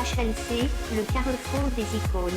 HLC, le carrefour des icônes.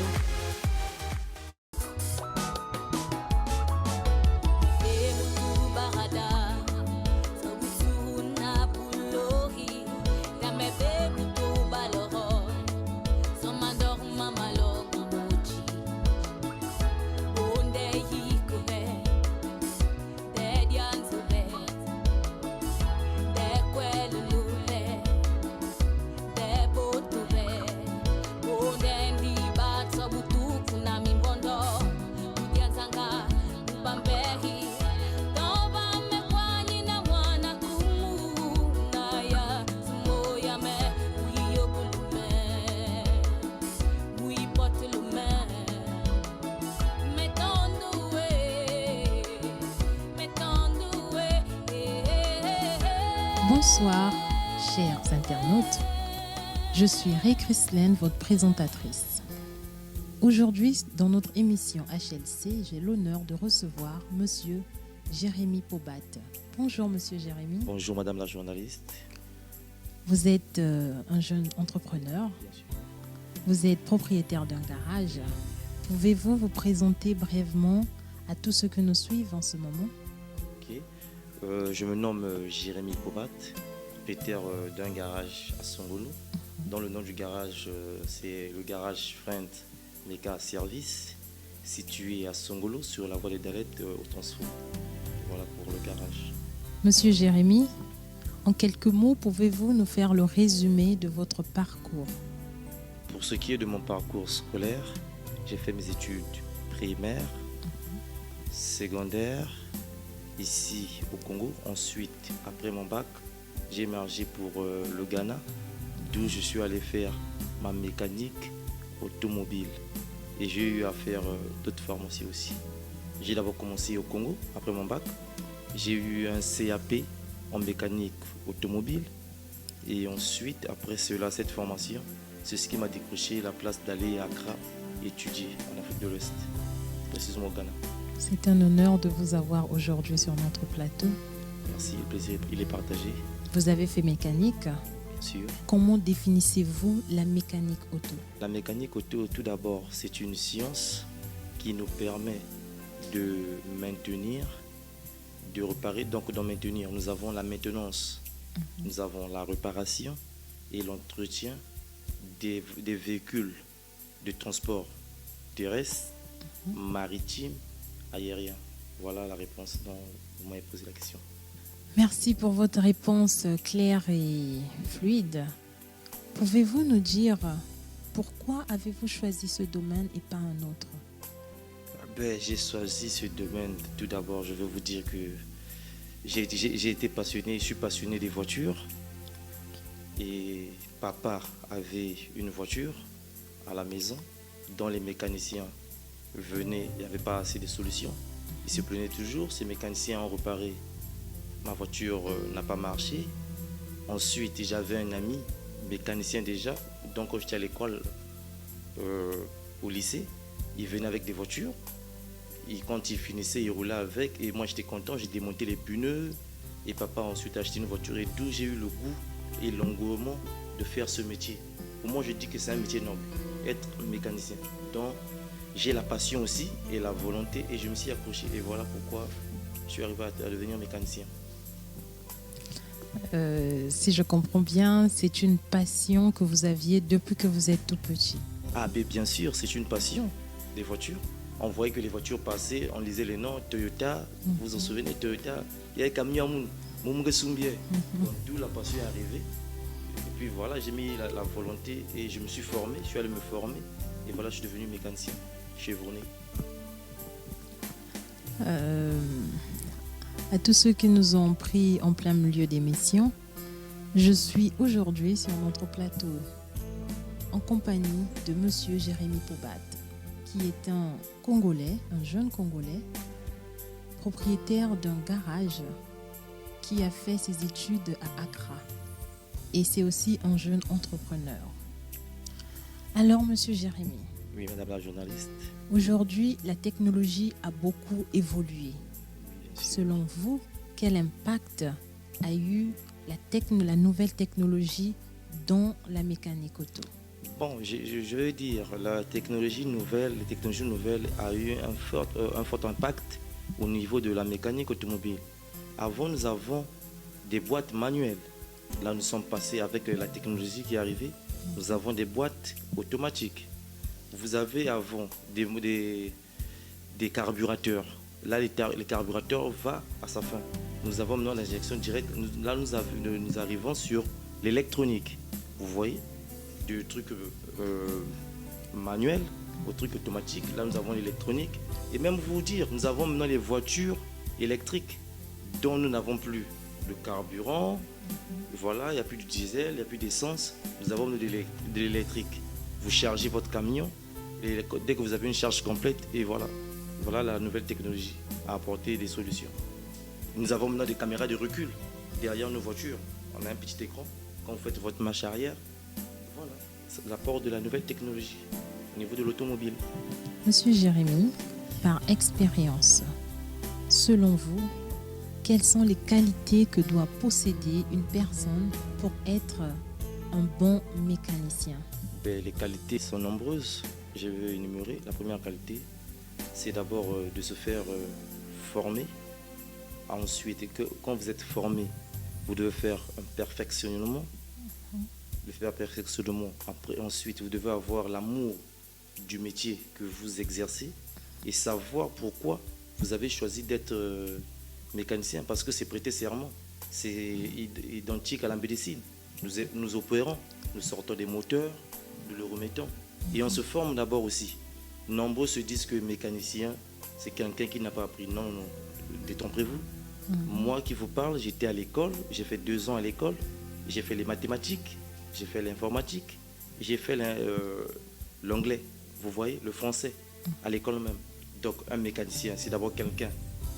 Bonsoir, chers internautes. Je suis Ray Christlaine, votre présentatrice. Aujourd'hui, dans notre émission HLC, j'ai l'honneur de recevoir Monsieur Jérémy Pobat. Bonjour, Monsieur Jérémy. Bonjour, Madame la journaliste. Vous êtes un jeune entrepreneur. Bien sûr. Vous êtes propriétaire d'un garage. Pouvez-vous vous présenter brièvement à tous ceux qui nous suivent en ce moment? Ok. Je me nomme Jérémy Pobat, propriétaire d'un garage à Songolo. Dans le nom du garage, c'est le garage Friend Mega Service, situé à Songolo, sur la voie des Dallettes au Transfo. Voilà pour le garage. Monsieur Jérémy, en quelques mots, pouvez-vous nous faire le résumé de votre parcours? Pour ce qui est de mon parcours scolaire, j'ai fait mes études primaires, secondaires, ici au Congo. Ensuite, après mon bac, j'ai émergé pour le Ghana, d'où je suis allé faire ma mécanique automobile. Et j'ai eu à faire d'autres formations aussi. J'ai d'abord commencé au Congo, après mon bac. J'ai eu un CAP en mécanique automobile. Et ensuite, après cela, cette formation, c'est ce qui m'a décroché la place d'aller à Accra étudier en Afrique de l'Ouest, précisément au Ghana. C'est un honneur de vous avoir aujourd'hui sur notre plateau. Merci, le plaisir il est partagé. Vous avez fait mécanique. Bien sûr. Comment définissez-vous la mécanique auto? La mécanique auto, tout d'abord, c'est une science qui nous permet de maintenir, de réparer. Donc, dans maintenir, nous avons la maintenance, nous avons la réparation et l'entretien des véhicules de transport terrestre, maritime, aérien. Voilà la réponse dont vous m'avez posé la question. Merci pour votre réponse claire et fluide. Pouvez-vous nous dire pourquoi avez-vous choisi ce domaine et pas un autre? J'ai choisi ce domaine. Tout d'abord, je vais vous dire que j'ai été passionné, je suis passionné des voitures. Et papa avait une voiture à la maison dont les mécaniciens venaient, il n'y avait pas assez de solutions. Ils se plaignaient toujours, ces mécaniciens ont réparé. Ma voiture n'a pas marché. Ensuite, j'avais un ami, mécanicien déjà, donc quand j'étais à l'école, au lycée, il venait avec des voitures. Et quand il finissait, il roulait avec. Et moi, j'étais content, j'ai démonté les pneus. Et papa a ensuite acheté une voiture. Et d'où j'ai eu le goût et l'engouement de faire ce métier. Pour moi, je dis que c'est un métier noble, être mécanicien. Donc, j'ai la passion aussi et la volonté et je me suis accroché. Et voilà pourquoi je suis arrivé à devenir mécanicien. Si je comprends bien, c'est une passion que vous aviez depuis que vous êtes tout petit. Ah, ben bien sûr, c'est une passion des voitures. On voyait que les voitures passaient, on lisait les noms, Toyota, vous vous en souvenez, Toyota, il y a camion, d'où la passion est arrivée. Et puis voilà, j'ai mis la volonté et je me suis formé, je suis allé me former. Et voilà, je suis devenu mécanicien chevronné. À tous ceux qui nous ont pris en plein milieu d'émission, je suis aujourd'hui sur notre plateau en compagnie de Monsieur Jérémy Pobat, qui est un Congolais, un jeune Congolais, propriétaire d'un garage qui a fait ses études à Accra. Et c'est aussi un jeune entrepreneur. Alors, Monsieur Jérémy. Oui, Madame la journaliste. Aujourd'hui, la technologie a beaucoup évolué. Selon vous, quel impact a eu la nouvelle technologie dans la mécanique auto? Bon, je veux dire, les technologies nouvelles a eu un fort impact au niveau de la mécanique automobile. Avant, nous avons des boîtes manuelles. Là, nous sommes passés avec la technologie qui est arrivée. Nous avons des boîtes automatiques. Vous avez avant des carburateurs. Là, les carburateurs vont à sa fin. Nous avons maintenant l'injection directe. Là, nous arrivons sur l'électronique. Vous voyez, du truc manuel au truc automatique. Là, nous avons l'électronique. Et même vous dire, nous avons maintenant les voitures électriques dont nous n'avons plus le carburant. Voilà, il n'y a plus de diesel, il n'y a plus d'essence. Nous avons de l'électrique. Vous chargez votre camion et dès que vous avez une charge complète, et voilà. Voilà la nouvelle technologie a apporté des solutions. Nous avons maintenant des caméras de recul derrière nos voitures. On a un petit écran. Quand vous faites votre marche arrière, voilà, c'est l'apport de la nouvelle technologie au niveau de l'automobile. Monsieur Jérémy, par expérience, selon vous, quelles sont les qualités que doit posséder une personne pour être un bon mécanicien? Les qualités sont nombreuses. Je vais énumérer. La première qualité, c'est d'abord de se faire former. Ensuite, quand vous êtes formé, vous devez faire un perfectionnement. Ensuite, vous devez avoir l'amour du métier que vous exercez et savoir pourquoi vous avez choisi d'être mécanicien, parce que c'est prêter serment. C'est identique à la médecine. Nous opérons, nous sortons des moteurs, nous le remettons. Et on se forme d'abord aussi. Nombreux se disent que mécanicien, c'est quelqu'un qui n'a pas appris. Non, non, détrompez-vous. Moi qui vous parle, j'étais à l'école, j'ai fait 2 ans à l'école, j'ai fait les mathématiques, j'ai fait l'informatique, j'ai fait l'anglais, vous voyez, le français, à l'école même. Donc un mécanicien, c'est d'abord quelqu'un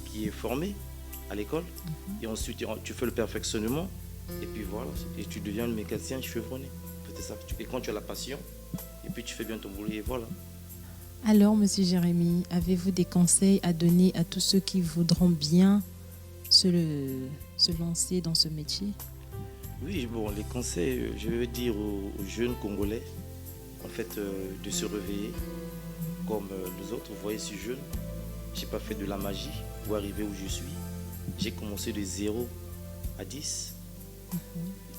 qui est formé à l'école, et ensuite tu fais le perfectionnement, et puis voilà, et tu deviens un mécanicien chevronné. C'est ça. Et quand tu as la passion, et puis tu fais bien ton boulot, et voilà. Alors, Monsieur Jérémy, avez-vous des conseils à donner à tous ceux qui voudront bien se lancer dans ce métier? Oui, bon, les conseils, je veux dire aux jeunes Congolais, en fait, de se réveiller comme nous autres. Vous voyez, je suis jeune, je n'ai pas fait de la magie pour arriver où je suis. J'ai commencé de 0 à 10.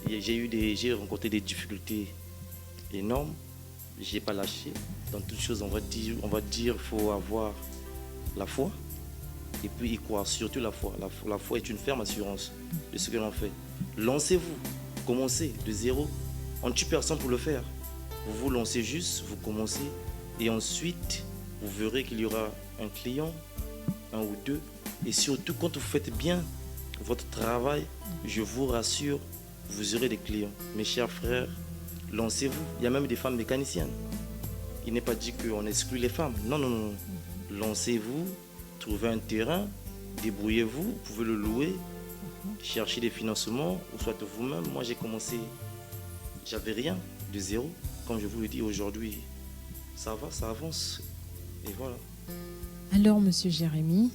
J'ai rencontré des difficultés énormes. Je n'ai pas lâché. Dans toutes choses, on va dire, il faut avoir la foi. Et puis y croire, surtout la foi. La foi est une ferme assurance de ce que l'on fait. Lancez-vous, commencez de 0. On ne tue personne pour le faire. Vous vous lancez juste, vous commencez. Et ensuite, vous verrez qu'il y aura un client, 1 ou 2. Et surtout, quand vous faites bien votre travail, je vous rassure, vous aurez des clients. Mes chers frères, lancez-vous. Il y a même des femmes mécaniciennes. Il n'est pas dit qu'on exclut les femmes. Non, non, non. Lancez-vous, trouvez un terrain, débrouillez-vous, vous pouvez le louer, cherchez des financements, ou soit vous-même. Moi, j'ai commencé, j'avais rien, de 0. Comme je vous le dis aujourd'hui, ça va, ça avance. Et voilà. Alors, Monsieur Jérémy,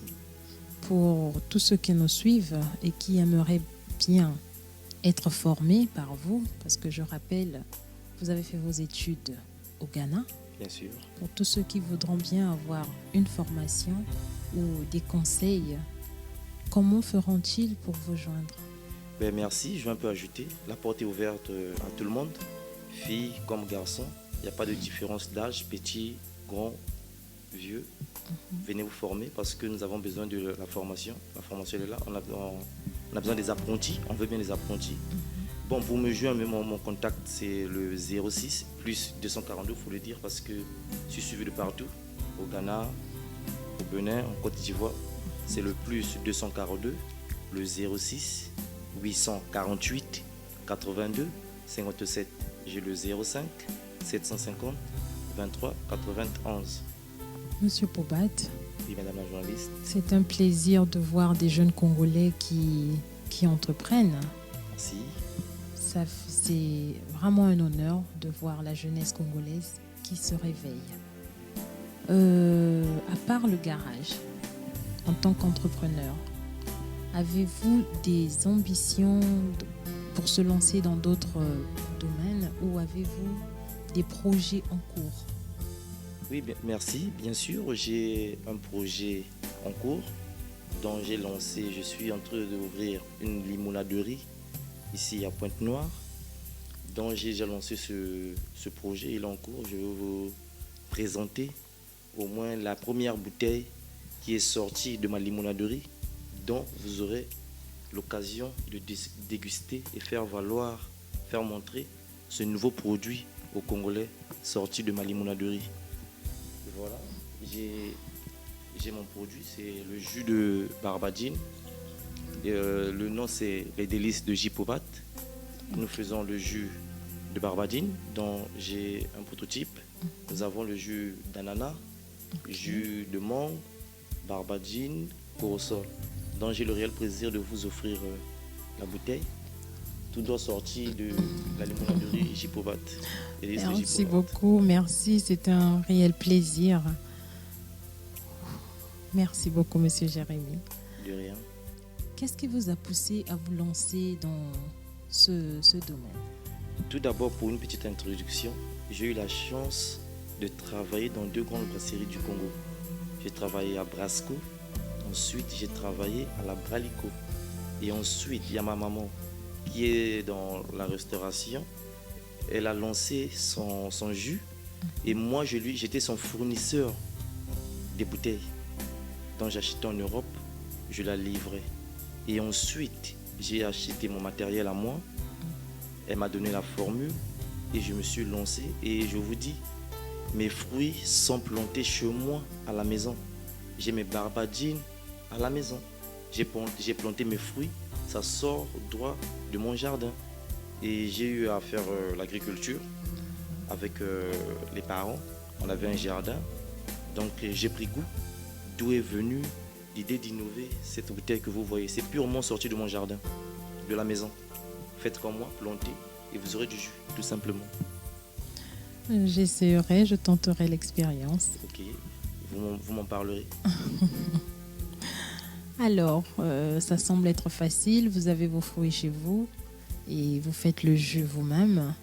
pour tous ceux qui nous suivent et qui aimeraient bien être formés par vous, parce que je rappelle, vous avez fait vos études au Ghana. Bien sûr. Pour tous ceux qui voudront bien avoir une formation ou des conseils, comment feront-ils pour vous joindre? Merci, je vais un peu ajouter. La porte est ouverte à tout le monde, filles comme garçons. Il n'y a pas de différence d'âge, petit, grand, vieux. Venez vous former parce que nous avons besoin de la formation. La formation est là. On a besoin des apprentis. On veut bien des apprentis. Bon, pour me joindre, mon contact, c'est le 06 plus 242, il faut le dire, parce que je suis suivi de partout. Au Ghana, au Bénin, en Côte d'Ivoire. C'est le plus 242, le 06 848 82 57. J'ai le 05 750 23 91. Monsieur Poubat, Oui, madame la journaliste. c'est un plaisir de voir des jeunes Congolais qui entreprennent. Merci. C'est vraiment un honneur de voir la jeunesse congolaise qui se réveille. À part le garage, en tant qu'entrepreneur, avez-vous des ambitions pour se lancer dans d'autres domaines ou avez-vous des projets en cours? Oui, merci. Bien sûr, j'ai un projet en cours dont j'ai lancé. Je suis en train d'ouvrir une limonaderie ici à Pointe-Noire, dont j'ai déjà lancé ce projet. Il est en cours. Je vais vous présenter au moins la première bouteille qui est sortie de ma limonaderie, dont vous aurez l'occasion de déguster et faire montrer ce nouveau produit aux Congolais sorti de ma limonaderie. Et voilà, j'ai mon produit, c'est le jus de Barbadine. Et, le nom c'est les délices de Jipobat. Nous faisons le jus de Barbadine, dont j'ai un prototype. Nous avons le jus d'ananas, jus de mangue, Barbadine, Corosol, dont j'ai le réel plaisir de vous offrir la bouteille. Tout doit sortir de la limonaderie Jipobat. Merci beaucoup, merci, c'est un réel plaisir. Merci beaucoup, Monsieur Jérémy. De rien. Qu'est-ce qui vous a poussé à vous lancer dans ce domaine? Tout d'abord, pour une petite introduction, j'ai eu la chance de travailler dans 2 grandes brasseries du Congo. J'ai travaillé à Brasco, ensuite j'ai travaillé à la Bralico. Et ensuite, il y a ma maman qui est dans la restauration. Elle a lancé son jus et moi j'étais son fournisseur des bouteilles. Donc j'achetais en Europe, je la livrais. Et ensuite, j'ai acheté mon matériel à moi. Elle m'a donné la formule et je me suis lancé. Et je vous dis, mes fruits sont plantés chez moi à la maison. J'ai mes barbadines à la maison. J'ai planté mes fruits, ça sort droit de mon jardin. Et j'ai eu à faire l'agriculture avec les parents. On avait un jardin. Donc j'ai pris goût. D'où est venue l'idée d'innover cette bouteille que vous voyez. C'est purement sorti de mon jardin, de la maison. Faites comme moi, plantez et vous aurez du jus, tout simplement. J'essaierai, je tenterai l'expérience. Ok, vous m'en parlerez. Alors, ça semble être facile. Vous avez vos fruits chez vous et vous faites le jus vous-même.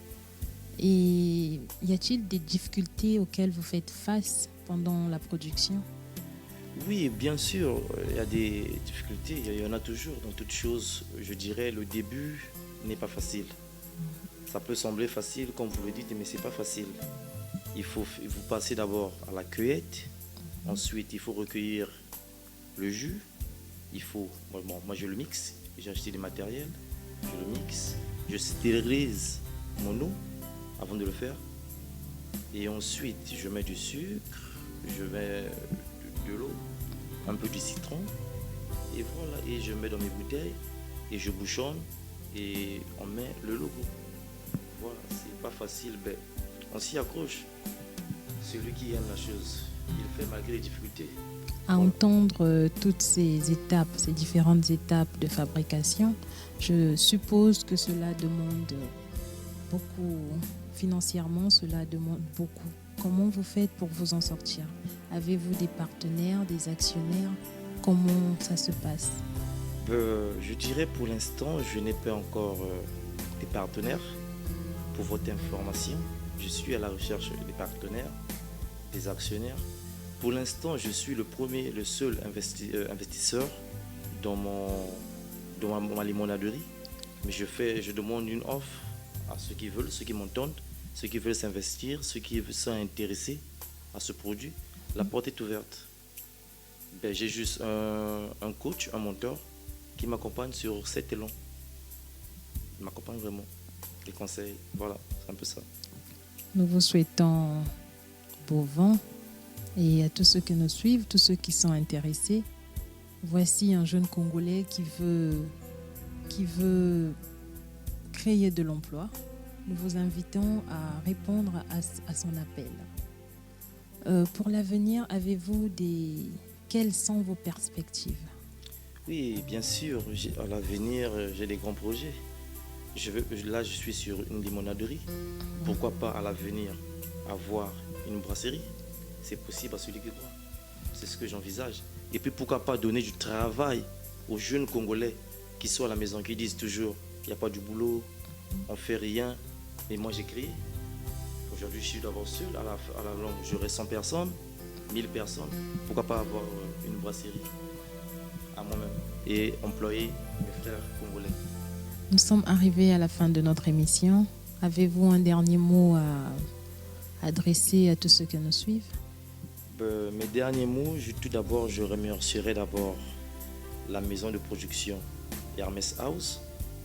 Et y a-t-il des difficultés auxquelles vous faites face pendant la production? Oui, bien sûr, il y a des difficultés, il y en a toujours dans toute chose. Je dirais le début n'est pas facile. Ça peut sembler facile comme vous le dites, mais c'est pas facile. Il faut vous passer d'abord à la cueillette, ensuite il faut recueillir le jus. Moi je le mixe, j'ai acheté du matériel, je le mixe, je stérilise mon eau avant de le faire. Et ensuite je mets du sucre, je mets de l'eau, un peu du citron, et voilà, et je mets dans mes bouteilles, et je bouchonne, et on met le logo. Voilà, c'est pas facile, mais on s'y accroche. Celui qui aime la chose, il fait malgré les difficultés. À entendre toutes ces étapes, ces différentes étapes de fabrication, je suppose que cela demande beaucoup, financièrement, cela demande beaucoup. Comment vous faites pour vous en sortir? Avez-vous des partenaires, des actionnaires? Comment ça se passe? Je dirais pour l'instant, je n'ai pas encore des partenaires. Pour votre information, je suis à la recherche des partenaires, des actionnaires. Pour l'instant, je suis le seul investisseur dans ma limonaderie. Mais je demande une offre à ceux qui veulent, ceux qui m'entendent, ceux qui veulent s'investir, ceux qui sont intéressés à ce produit. La porte est ouverte. J'ai juste un coach, un mentor qui m'accompagne sur cet élan. Il m'accompagne vraiment. Les conseils, voilà, c'est un peu ça. Nous vous souhaitons beau vent et à tous ceux qui nous suivent, tous ceux qui sont intéressés. Voici un jeune Congolais qui veut créer de l'emploi. Nous vous invitons à répondre à son appel. Pour l'avenir, quelles sont vos perspectives? Oui, bien sûr, à l'avenir, j'ai des grands projets. Là, je suis sur une limonaderie. Pourquoi pas à l'avenir avoir une brasserie? C'est possible à celui qui croit. C'est ce que j'envisage. Et puis pourquoi pas donner du travail aux jeunes Congolais qui sont à la maison, qui disent toujours il n'y a pas du boulot, on ne fait rien. Et moi j'ai créé. Aujourd'hui, je suis d'abord seul. À la longue, j'aurai 100 personnes, 1000 personnes. Pourquoi pas avoir une brasserie à moi-même et employer mes frères congolais. Nous sommes arrivés à la fin de notre émission. Avez-vous un dernier mot à adresser à tous ceux qui nous suivent? Mes derniers mots, tout d'abord, je remercierai d'abord la maison de production Hermès House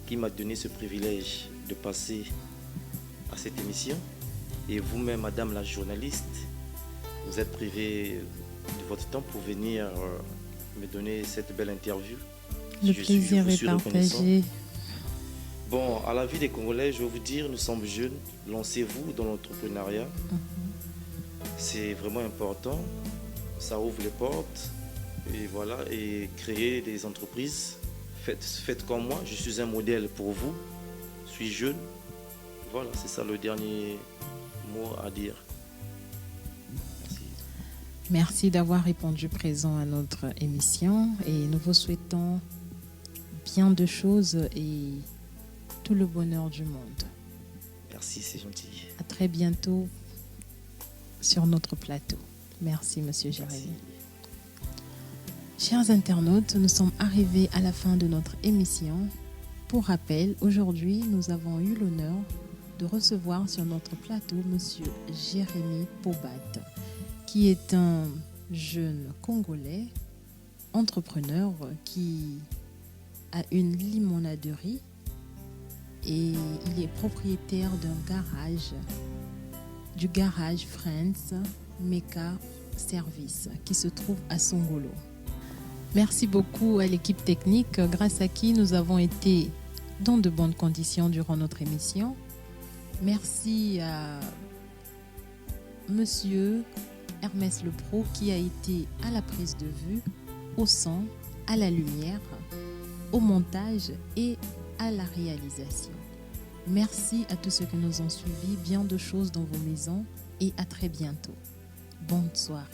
qui m'a donné ce privilège de passer à cette émission. Et vous-même, madame la journaliste, vous êtes privée de votre temps pour venir me donner cette belle interview. Le plaisir est partagé. Bon, à la vie des Congolais, je vais vous dire, nous sommes jeunes. Lancez-vous dans l'entrepreneuriat. C'est vraiment important. Ça ouvre les portes. Et voilà, et créer des entreprises. Faites comme moi. Je suis un modèle pour vous. Je suis jeune. Voilà, c'est ça le dernier mot à dire. Merci. Merci d'avoir répondu présent à notre émission et nous vous souhaitons bien de choses et tout le bonheur du monde. Merci, c'est gentil. À très bientôt sur notre plateau. Merci, Monsieur Jérémy. Chers internautes, nous sommes arrivés à la fin de notre émission. Pour rappel, aujourd'hui, nous avons eu l'honneur de recevoir sur notre plateau Monsieur Jérémy Pobat, qui est un jeune Congolais entrepreneur qui a une limonaderie et il est propriétaire d'un garage, du garage Friends Meka Service qui se trouve à Songolo. Merci beaucoup à l'équipe technique grâce à qui nous avons été dans de bonnes conditions durant notre émission. Merci à Monsieur Hermès Le Pro qui a été à la prise de vue, au son, à la lumière, au montage et à la réalisation. Merci à tous ceux qui nous ont suivis, bien de choses dans vos maisons et à très bientôt. Bonne soirée.